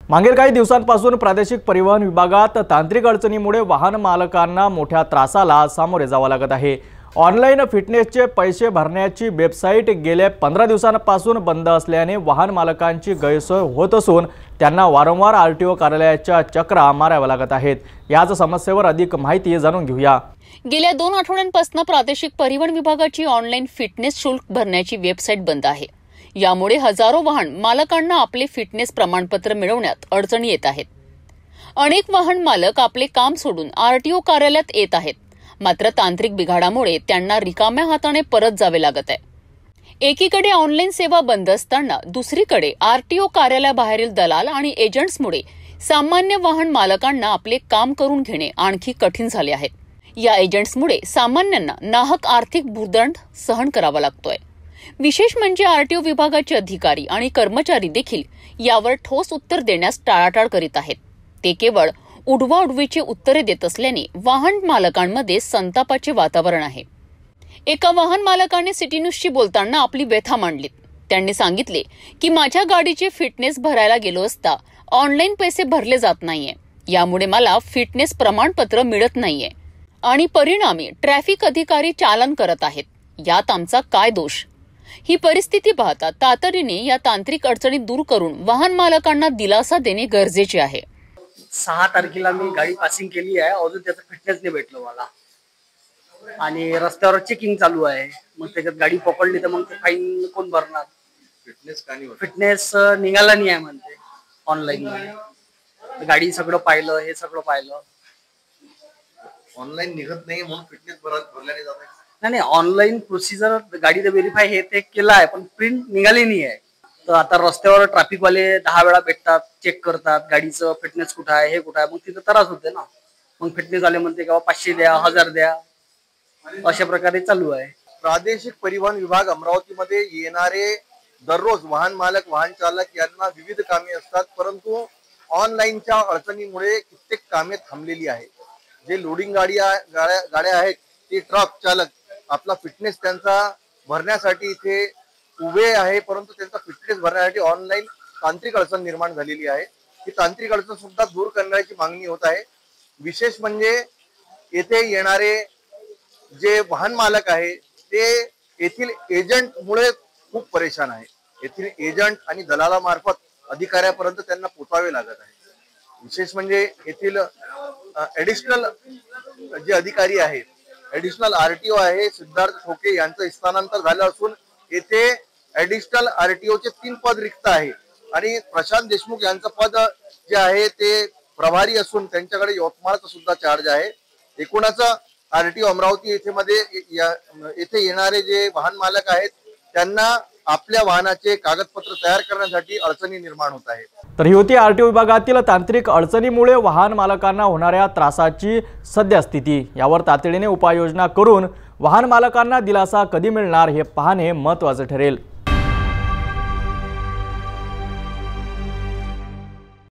मागील काही दिवसांपासून प्रादेशिक परिवहन विभागात तांत्रिक अडचणीमुळे वाहन मालकांना मोठ्या त्रासाला सामोरे जावे लागत आहे। ऑनलाइन फिटनेसचे पैसे भरण्याची वेबसाईट गेल्या 15 दिवसांपासून बंद असल्याने वाहन मालकांची गैरसोय होत असून त्यांना वारंवार आरटीओ कार्यालयाच्या चक्रा माराव्या लागत आहेत। याच समस्येवर अधिक माहिती जाणून घेऊया। गेल्या 2 आठवड्यांपासून प्रादेशिक परिवहन विभागाची ऑनलाइन फिटनेस शुल्क भरण्याची वेबसाईट बंद आहे। यामुळे हजारो वाहन मालकांना आपले फिटनेस प्रमाणपत्र मिळवण्यात अडचणी येत आहेत। अनेक वाहन मालक आपले काम सोडून आरटीओ कार्यालयात येत आहेत, मात्र तांत्रिक बिघाडामुळे त्यांना रिकाम्या हाताने परत जावे लागत आहे। एकीकडे ऑनलाइन सेवा बंद असताना दुसरीकडे आरटीओ कार्यालयाबाहेरील दलाल आणि एजंट्समुळे सामान्य वाहन मालकांना आपले काम करून घेणे आणखी कठीण झाले आहे। या एजंट्समुळे सामान्यांना नाहक आर्थिक भुर्दंड सहन करावा लागतोय। विशेष म्हणजे आरटीओ विभागाचे अधिकारी आणि कर्मचारी देखील यावर ठोस उत्तर देण्यास टाळाटाळ करीत आहेत। ते केवळ उडवाउडवीची उत्तरे देत असल्याने वाहन मालकांमध्ये संतापाचे वातावरण आहे। एका वाहन मालकाने सिटी न्यूजशी बोलताना आपली व्यथा मांडली। त्यांनी सांगितले की माझ्या गाडीचे फिटनेस भरायला गेलो असता ऑनलाइन पैसे भरले जात नाहीये, यामुळे मला फिटनेस प्रमाणपत्र मिळत नाहीये आणि परिणामी ट्रॅफिक अधिकारी चालन करत आहेत। यात आमचा काय दोष? ही परिस्थिती पाहता तातडीने या तांत्रिक अडचणी दूर करून वाहन मालकांना दिलासा देणे गरजेचे आहे। 6 तारखेला मी गाडी पासिंग केली आहे, अजून त्याचा फिटनेस नाही भेटलो मला आणि रस्त्यावर चेकिंग चालू आहे। मग त्याच्यात गाडी पकडली तर मग ते फाईन कोण भरणार? फिटनेस निघाला नाही आहे म्हणते ऑनलाईन मध्ये। गाडी सगळं पाहिलं, हे सगळं पाहिलं, ऑनलाईन निघत नाही म्हणून फिटनेस भरल्याने जात आहे। नाही, ऑनलाईन प्रोसिजर गाडीचं व्हेरीफाय हे ते केलं आहे, पण प्रिंट निघाली नाही आहे। तर आता रस्त्यावर ट्रॅफिक वाले 10 वेळा भेटतात, चेक करतात गाडीचं फिटनेस कुठं आहे, हे कुठं आहे। मग तिथं त्रास होते ना। मग फिटनेस वाले म्हणते की 500 द्या, 1000 द्या, अशा प्रकारे चालू आहे। प्रादेशिक परिवहन विभाग अमरावतीमध्ये येणारे दररोज वाहन मालक, वाहन चालक यांना विविध कामे असतात, परंतु ऑनलाईनच्या अडचणीमुळे कित्येक कामे थांबलेली आहेत। जे लोडिंग गाड्या आहेत, ते ट्रक चालक आपला फिटनेस त्यांचा भरण्यासाठी इथे उभे आहे, परंतु त्यांचा फिटनेस भरण्यासाठी ऑनलाईन तांत्रिक अडचण निर्माण झालेली आहे। ही तांत्रिक अडचण सुद्धा दूर करण्याची मागणी होत आहे। विशेष म्हणजे येथे येणारे जे वाहन मालक आहे ते येथील एजंटमुळे खूप परेशान आहे। येथील एजंट आणि दलालामार्फत अधिकाऱ्यापर्यंत त्यांना पोचावे लागत आहे। विशेष म्हणजे येथील ऍडिशनल जे अधिकारी आहेत, ऍडिशनल आरटीओ आहे सिद्धार्थ ठोके यांचं स्थानांतर झालं असून येथे ऍडिशनल आरटीओचे 3 पद रिक्त आहे आणि प्रशांत देशमुख यांचं पद जे आहे ते प्रभारी असून त्यांच्याकडे यवतमाळचा सुद्धा चार्ज आहे। एकूणच आरटीओ अमरावती येथे येणारे जे वाहन मालक आहेत त्यांना आपल्या वाहनाचे कागदपत्र तयार करण्यासाठी अडचणी निर्माण होत आहेत। तर ही होती आरटीओ विभागातील तांत्रिक अडचणीमुळे वाहन मालकांना होणाऱ्या त्रासाची सद्यस्थिती। यावर तातडीने उपाययोजना करून वाहन मालकांना दिलासा कधी मिळणार हे पाहणे महत्त्वाचे ठरेल।